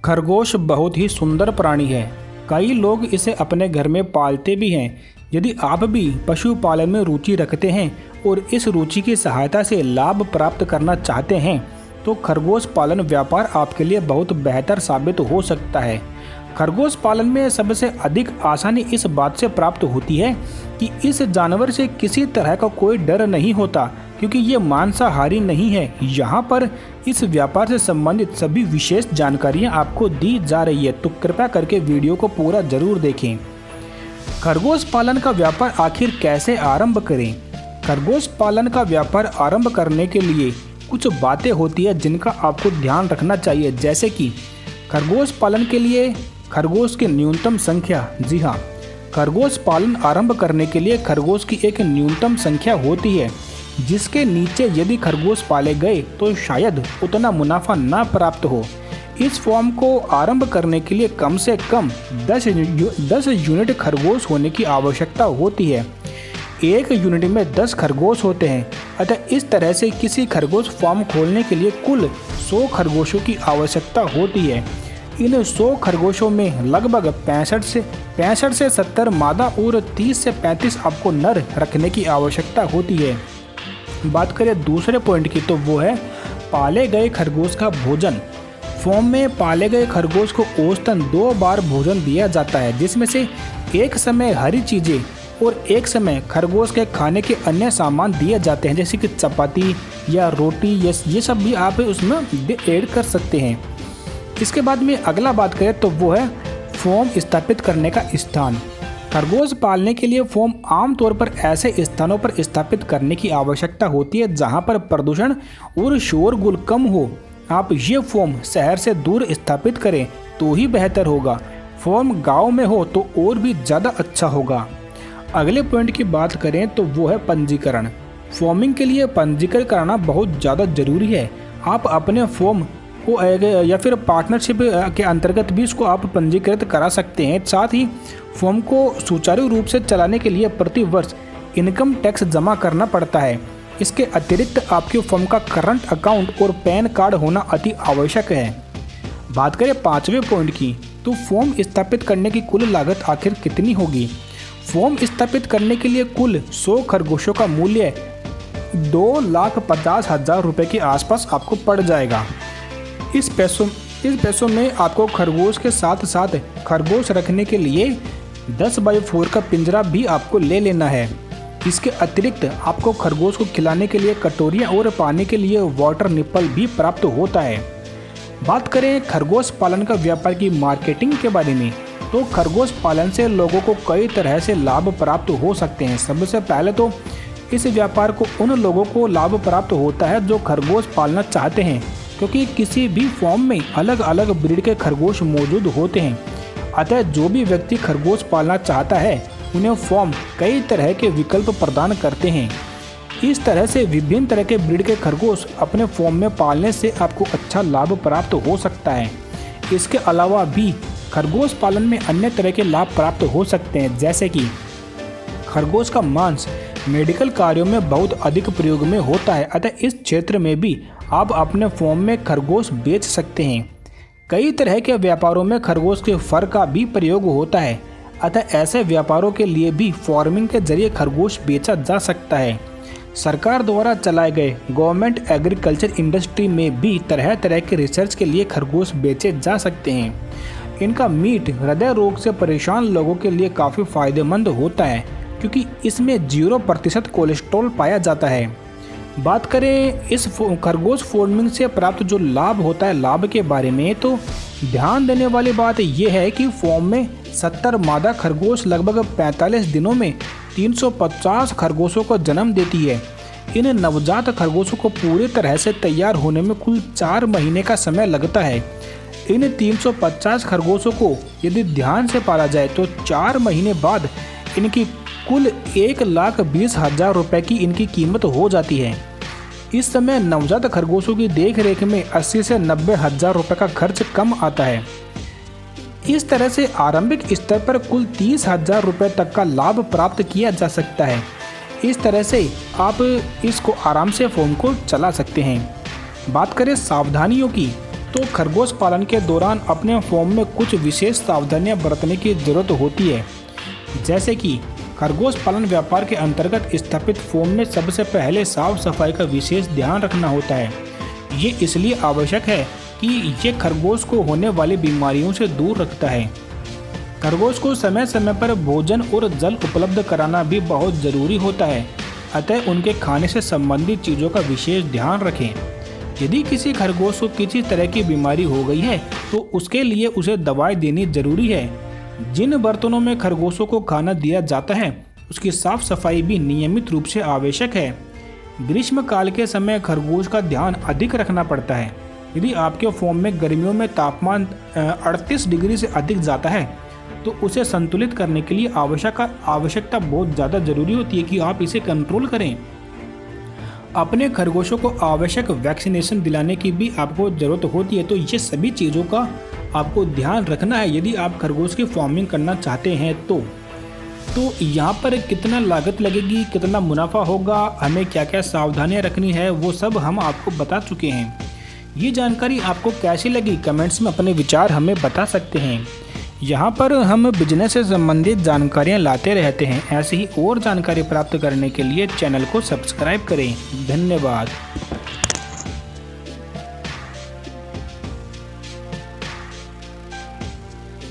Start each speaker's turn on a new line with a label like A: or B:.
A: खरगोश बहुत ही सुंदर प्राणी है। कई लोग इसे अपने घर में पालते भी हैं। यदि आप भी पशुपालन में रुचि रखते हैं और इस रुचि की सहायता से लाभ प्राप्त करना चाहते हैं तो खरगोश पालन व्यापार आपके लिए बहुत बेहतर साबित हो सकता है। खरगोश पालन में सबसे अधिक आसानी इस बात से प्राप्त होती है कि इस जानवर से किसी तरह का कोई डर नहीं होता, क्योंकि ये मांसाहारी नहीं है। यहाँ पर इस व्यापार से संबंधित सभी विशेष जानकारियाँ आपको दी जा रही है, तो कृपया करके वीडियो को पूरा जरूर देखें। खरगोश पालन का व्यापार आखिर कैसे आरंभ करें? खरगोश पालन का व्यापार आरंभ करने के लिए कुछ बातें होती है जिनका आपको ध्यान रखना चाहिए, जैसे कि खरगोश पालन के लिए खरगोश की न्यूनतम संख्या। जी हाँ, खरगोश पालन आरंभ करने के लिए खरगोश की एक न्यूनतम संख्या होती है, जिसके नीचे यदि खरगोश पाले गए तो शायद उतना मुनाफा ना प्राप्त हो। इस फॉर्म को आरंभ करने के लिए कम से कम 10 यूनिट खरगोश होने की आवश्यकता होती है। एक यूनिट में 10 खरगोश होते हैं, अतः इस तरह से किसी खरगोश फार्म खोलने के लिए कुल 100 खरगोशों की आवश्यकता होती है। इन 100 खरगोशों में लगभग 65 से 70 मादा और 30 से 35 आपको नर रखने की आवश्यकता होती है। बात करें दूसरे पॉइंट की, तो वो है पाले गए खरगोश का भोजन। फॉर्म में पाले गए खरगोश को औसतन 2 बार भोजन दिया जाता है, जिसमें से एक समय हरी चीज़ें और एक समय खरगोश के खाने के अन्य सामान दिए जाते हैं, जैसे कि चपाती या रोटी। ये सब भी आप उसमें ऐड कर सकते हैं। इसके बाद में अगला बात करें तो वो है फॉर्म स्थापित करने का स्थान। खरगोश पालने के लिए फॉर्म आमतौर पर ऐसे स्थानों पर स्थापित करने की आवश्यकता होती है जहां पर प्रदूषण और शोरगुल कम हो। आप ये फॉर्म शहर से दूर स्थापित करें तो ही बेहतर होगा। फॉर्म गांव में हो तो और भी ज़्यादा अच्छा होगा। अगले पॉइंट की बात करें तो वो है पंजीकरण। फॉर्मिंग के लिए पंजीकरण कराना बहुत ज़्यादा जरूरी है। आप अपने फॉर्म को या फिर पार्टनरशिप के अंतर्गत भी इसको आप पंजीकृत करा सकते हैं। साथ ही फॉर्म को सुचारू रूप से चलाने के लिए प्रति वर्ष इनकम टैक्स जमा करना पड़ता है। इसके अतिरिक्त आपके फॉर्म का करंट अकाउंट और पैन कार्ड होना अति आवश्यक है। बात करें 5वें पॉइंट की, तो फॉर्म स्थापित करने की कुल लागत आखिर कितनी होगी? फॉर्म स्थापित करने के लिए कुल 100 खरगोशों का मूल्य 2,50,000 रुपये के आसपास आपको पड़ जाएगा। इस पैसों में आपको खरगोश के साथ साथ खरगोश रखने के लिए 10x4 का पिंजरा भी आपको ले लेना है। इसके अतिरिक्त आपको खरगोश को खिलाने के लिए कटोरियाँ और पानी के लिए वाटर निप्पल भी प्राप्त होता है। बात करें खरगोश पालन का व्यापार की मार्केटिंग के बारे में, तो खरगोश पालन से लोगों को कई तरह से लाभ प्राप्त हो सकते हैं। सबसे पहले तो इस व्यापार को उन लोगों को लाभ प्राप्त होता है जो खरगोश पालना चाहते हैं, क्योंकि किसी भी फॉर्म में अलग अलग ब्रीड के खरगोश मौजूद होते हैं। अतः जो भी व्यक्ति खरगोश पालना चाहता है उन्हें फॉर्म कई तरह के विकल्प प्रदान करते हैं। इस तरह से विभिन्न तरह के ब्रीड के खरगोश अपने फॉर्म में पालने से आपको अच्छा लाभ प्राप्त हो सकता है। इसके अलावा भी खरगोश पालन में अन्य तरह के लाभ प्राप्त हो सकते हैं, जैसे कि खरगोश का मांस मेडिकल कार्यों में बहुत अधिक प्रयोग में होता है। अतः इस क्षेत्र में भी आप अपने फॉर्म में खरगोश बेच सकते हैं। कई तरह के व्यापारों में खरगोश के फर का भी प्रयोग होता है, अतः ऐसे व्यापारों के लिए भी फार्मिंग के जरिए खरगोश बेचा जा सकता है। सरकार द्वारा चलाए गए गवर्नमेंट एग्रीकल्चर इंडस्ट्री में भी तरह तरह के रिसर्च के लिए खरगोश बेचे जा सकते हैं। इनका मीट हृदय रोग से परेशान लोगों के लिए काफ़ी फायदेमंद होता है, क्योंकि इसमें 0% कोलेस्ट्रॉल पाया जाता है। बात करें इस खरगोश फार्मिंग से प्राप्त जो लाभ होता है, लाभ के बारे में, तो ध्यान देने वाली बात यह है कि फॉर्म में 70 मादा खरगोश लगभग 45 दिनों में 350 खरगोशों को जन्म देती है। इन नवजात खरगोशों को पूरी तरह से तैयार होने में कुल 4 महीने का समय लगता है। इन 350 खरगोशों को यदि ध्यान से पाला जाए तो 4 महीने बाद इनकी कुल 1,20,000 रुपये की इनकी कीमत हो जाती है। इस समय नवजात खरगोशों की देखरेख में 80 से 90,000 रुपये का खर्च कम आता है। इस तरह से आरंभिक स्तर पर कुल 30,000 रुपये तक का लाभ प्राप्त किया जा सकता है। इस तरह से आप इसको आराम से फॉर्म को चला सकते हैं। बात करें सावधानियों की, तो खरगोश पालन के दौरान अपने फॉर्म में कुछ विशेष सावधानियां बरतने की ज़रूरत होती है। जैसे कि खरगोश पालन व्यापार के अंतर्गत स्थापित फॉर्म में सबसे पहले साफ सफाई का विशेष ध्यान रखना होता है। ये इसलिए आवश्यक है कि ये खरगोश को होने वाली बीमारियों से दूर रखता है। खरगोश को समय समय पर भोजन और जल उपलब्ध कराना भी बहुत ज़रूरी होता है, अतः उनके खाने से संबंधित चीज़ों का विशेष ध्यान रखें। यदि किसी खरगोश को किसी तरह की बीमारी हो गई है तो उसके लिए उसे दवाई देनी जरूरी है। जिन बर्तनों में खरगोशों को खाना दिया जाता है उसकी साफ सफाई भी नियमित रूप से आवश्यक है। ग्रीष्म काल के समय खरगोश का ध्यान अधिक रखना पड़ता है। यदि आपके फॉर्म में गर्मियों में तापमान 38 डिग्री से अधिक जाता है तो उसे संतुलित करने के लिए आवश्यकता बहुत ज़्यादा ज़रूरी होती है कि आप इसे कंट्रोल करें। अपने खरगोशों को आवश्यक वैक्सीनेशन दिलाने की भी आपको ज़रूरत होती है। तो ये सभी चीज़ों का आपको ध्यान रखना है यदि आप खरगोश की फार्मिंग करना चाहते हैं तो यहाँ पर कितना लागत लगेगी, कितना मुनाफा होगा, हमें क्या क्या सावधानियाँ रखनी है, वो सब हम आपको बता चुके हैं। ये जानकारी आपको कैसी लगी कमेंट्स में अपने विचार हमें बता सकते हैं। यहाँ पर हम बिजनेस से संबंधित जानकारियाँ लाते रहते हैं। ऐसे ही और जानकारी प्राप्त करने के लिए चैनल को सब्सक्राइब करें। धन्यवाद।